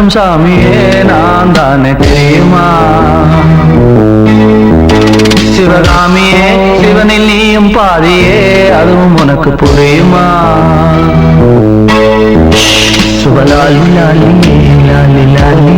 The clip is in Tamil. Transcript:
காட்டும் சாமியே நான் தானே தெரியுமா? சிவகாமியே சிவனில் நீயும் பாதியே, அதுவும் உனக்கு புரியுமா? சுபலாலி லாலி லாலி லாலி